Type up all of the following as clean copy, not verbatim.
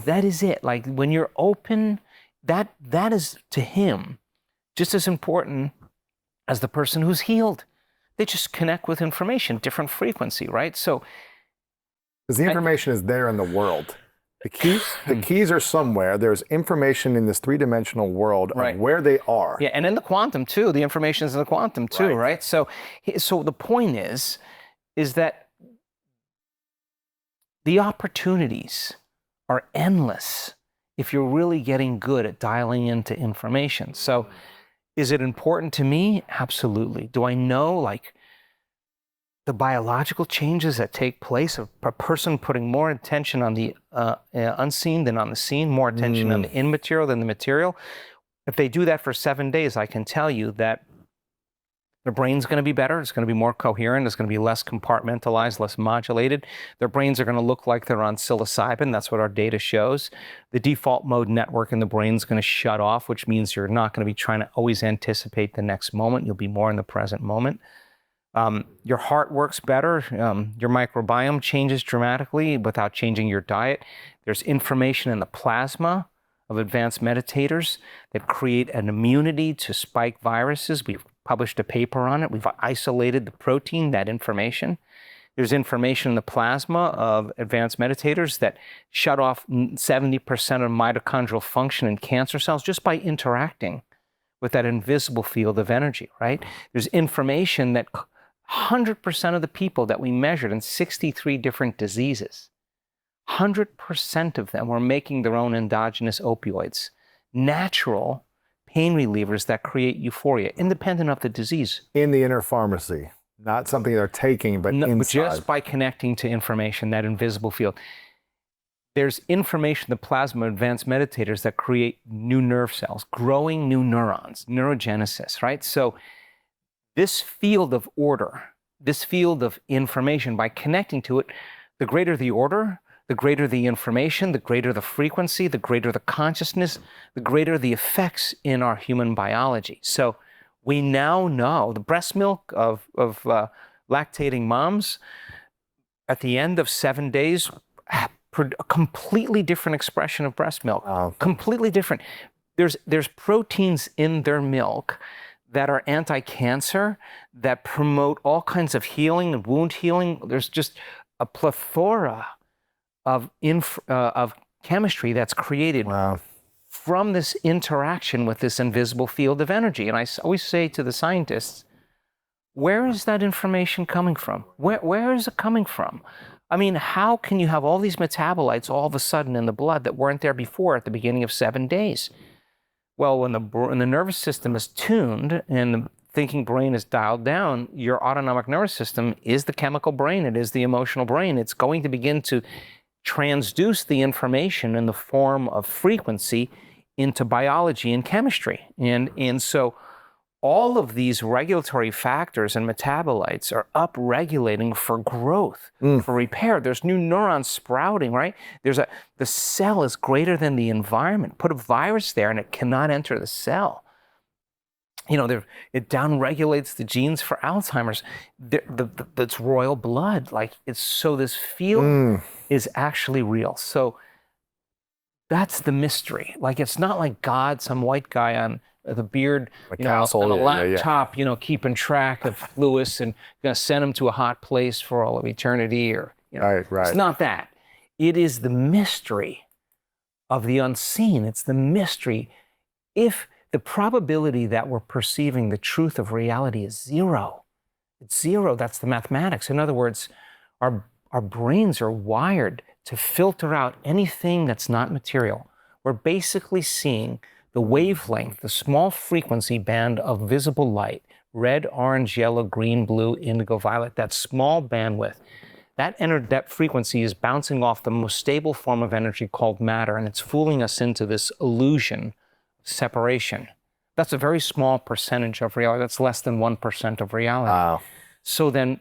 that is it. Like when you're open, that is to him just as important as the person who's healed. They just connect with information, different frequency, right? So, because the information is there in the world. The keys are somewhere. There's information in this three-dimensional world of where they are. Yeah, and in the quantum too. The information is in the quantum too, right? So the point is that the opportunities are endless if you're really getting good at dialing into information. So is it important to me? Absolutely. Do I know like the biological changes that take place of a person putting more attention on the unseen than on the seen, more attention on the immaterial than the material? If they do that for 7 days, I can tell you that their brain's going to be better. It's going to be more coherent. It's going to be less compartmentalized, less modulated. Their brains are going to look like they're on psilocybin. That's what our data shows. The default mode network in the brain is going to shut off, which means you're not going to be trying to always anticipate the next moment. You'll be more in the present moment. Your heart works better. Your microbiome changes dramatically without changing your diet. There's information in the plasma of advanced meditators that create an immunity to spike viruses. We've published a paper on it. We've isolated the protein, that information. There's information in the plasma of advanced meditators that shut off 70% of mitochondrial function in cancer cells just by interacting with that invisible field of energy, right? There's information that 100% of the people that we measured in 63 different diseases, 100% of them were making their own endogenous opioids, natural pain relievers that create euphoria, independent of the disease. In the inner pharmacy, not something they're taking, but inside. Just by connecting to information, that invisible field. There's information in the plasma of advanced meditators that create new nerve cells, growing new neurons, neurogenesis, right? So this field of order, this field of information, by connecting to it, the greater the order, the greater the information, the greater the frequency, the greater the consciousness, the greater the effects in our human biology. So we now know the breast milk of lactating moms at the end of 7 days, a completely different expression of breast milk, completely different. There's proteins in their milk that are anti-cancer, that promote all kinds of healing and wound healing. There's just a plethora of chemistry that's created from this interaction with this invisible field of energy. And I always say to the scientists, where is that information coming from? Where is it coming from? I mean, how can you have all these metabolites all of a sudden in the blood that weren't there before at the beginning of 7 days? Well, when the nervous system is tuned and the thinking brain is dialed down, your autonomic nervous system is the chemical brain. It is the emotional brain. It's going to begin to transduce the information in the form of frequency into biology and chemistry. And so all of these regulatory factors and metabolites are upregulating for growth, for repair. There's new neurons sprouting, right? The cell is greater than the environment. Put a virus there and it cannot enter the cell. You know, it downregulates the genes for Alzheimer's. It's royal blood. Like so this field is actually real. So that's the mystery. Like it's not like God, some white guy on the beard, on a laptop, keeping track of Lewis and going to send him to a hot place for all of eternity, or right. It's not that. It is the mystery of the unseen. It's the mystery. If the probability that we're perceiving the truth of reality is zero, it's zero. That's the mathematics. In other words, our brains are wired to filter out anything that's not material. We're basically seeing the wavelength, the small frequency band of visible light, red, orange, yellow, green, blue, indigo, violet, that small bandwidth, that frequency is bouncing off the most stable form of energy called matter, and it's fooling us into this illusion of separation. That's a very small percentage of reality. That's less than 1% of reality. Wow. So then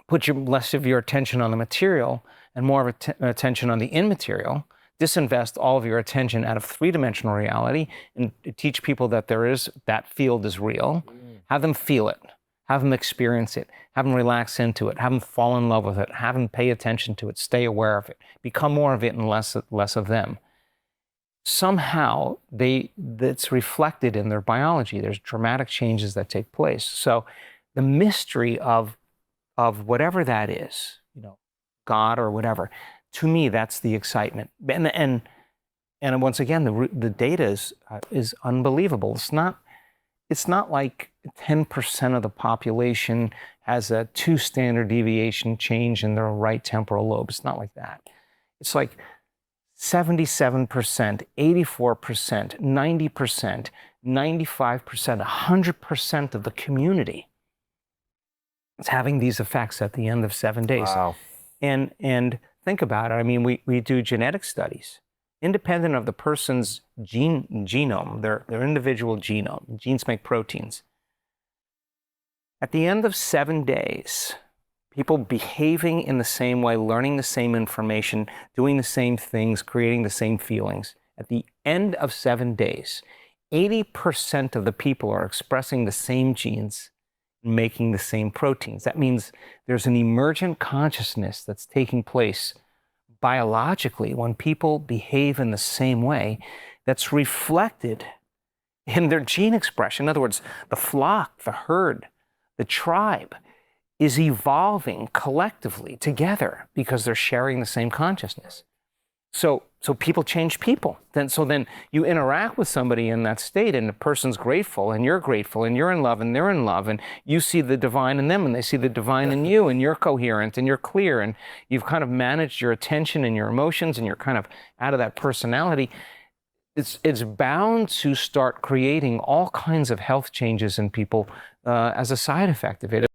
put less of your attention on the material and more of attention on the immaterial. Disinvest all of your attention out of three-dimensional reality and teach people that that field is real. Have them feel it. have them experience it, have them relax into it, have them fall in love with it, have them pay attention to it, stay aware of it, become more of it and less of them. Somehow that's reflected in their biology. There's dramatic changes that take place. So the mystery of whatever that is, God or whatever, to me, that's the excitement. And once again, the data is unbelievable. It's not like 10% of the population has a 2 standard deviation change in their right temporal lobe. It's not like that. It's like 77%, 84%, 90%, 95%, 100% of the community is having these effects at the end of 7 days. Wow. And think about it. I mean, we do genetic studies, independent of the person's genome, their individual genome. Genes make proteins. At the end of 7 days, people behaving in the same way, learning the same information, doing the same things, creating the same feelings. At the end of 7 days, 80% of the people are expressing the same genes, making the same proteins. That means there's an emergent consciousness that's taking place biologically when people behave in the same way that's reflected in their gene expression. In other words, the flock, the herd, the tribe is evolving collectively together because they're sharing the same consciousness. So people change people. Then you interact with somebody in that state, and the person's grateful, and you're grateful, and you're in love, and they're in love, and you see the divine in them, and they see the divine in you, and you're coherent, and you're clear, and you've kind of managed your attention and your emotions, and you're kind of out of that personality. It's bound to start creating all kinds of health changes in people as a side effect of it.